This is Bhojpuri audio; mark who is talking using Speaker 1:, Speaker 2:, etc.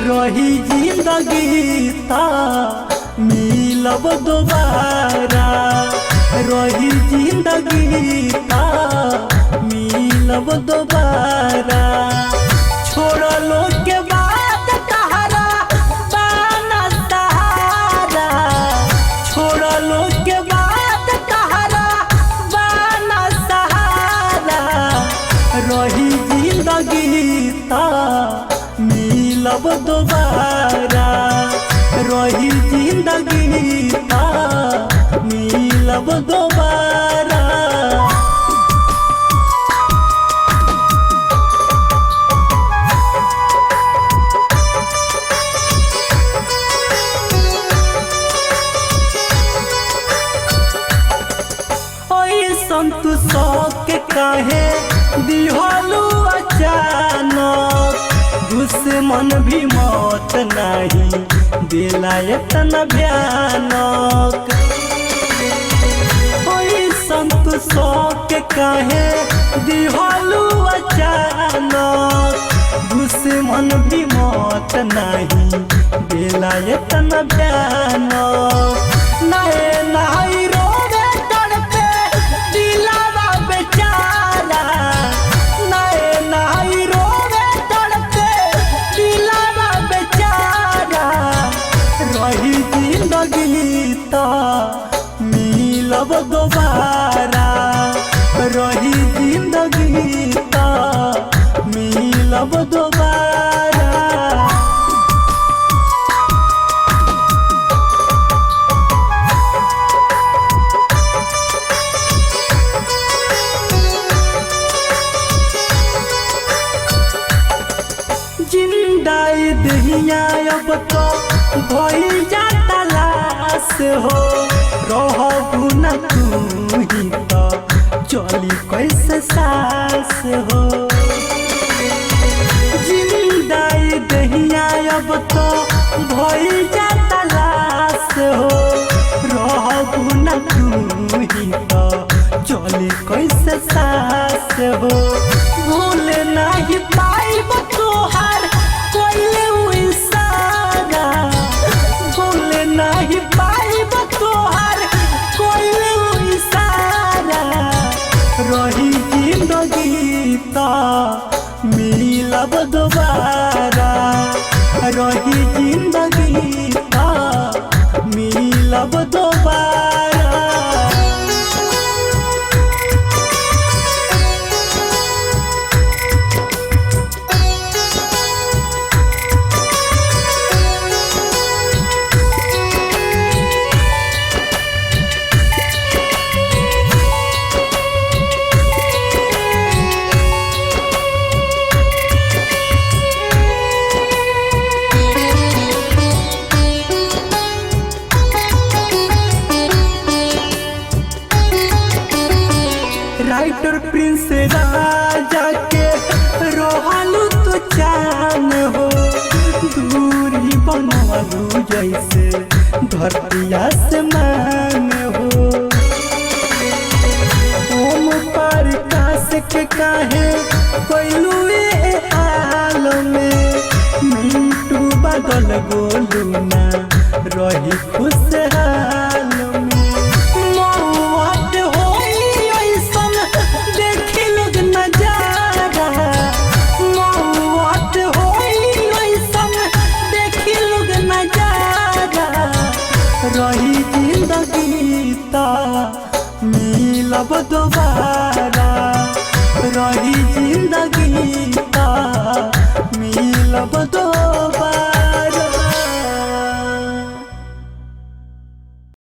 Speaker 1: रही जिंदगी ता मिलब दोबारा, रही जिंदगी ता मिलब दोबारा। छोड़लो के बाद तहरा बाना सहारा, छोड़लो के बाद तहरा बाना सहारा। रही जिंदगी ता मिलब दोबारा, रही जिंदगी ता मिलब दोबारा। संतु शौक काहे दिहलू अचानक, दुश्मन भी मौत नहीं दिला इतना भयानक। संतु शौक काहे दिहलू अचानक, दुश्मन भी मौत नहीं दिला इतना भयानक। नए नई रोवे तड़पे दिलावा बेचारा, नए नई रोवे तड़पे दिलावा बेचारा। रही जिंदगी ता मिलब दोबारा, रही जिंदगी ता मिलब दोबारा। जिंदाई दहिया अब तो भइल जाता लाश हो, रहबू न तू ही तो चली कैसे सास हो। जिंदाई दहिया अब तो भइल जाता लाश हो, रहबू न तू ही तो चली कैसे सास हो। भूल नहीं पाइब तोहार कोई इशारा, भूल नहीं पाइब तोहार कोई इशारा। रही जिंदगी ता मिलब दोबारा, रही जिंदगी ता मिलब दोबारा। राइटर प्रिंस राजा के रोहालू तो चान हो, दूरी बनवालू जैसे धरती आसमान हो। ओम प्रकाश के काहे कोइलू हाल में, मिंटू बदल गोलू ना रही खुशहाल में। मौत होई ऐसन देखी लोग नजारा, मौत होई ऐसन देखी लोग नजारा। रही जिंदगी ता मिलब दोबारा, रही जिंदगी ता मिलब दोबारा।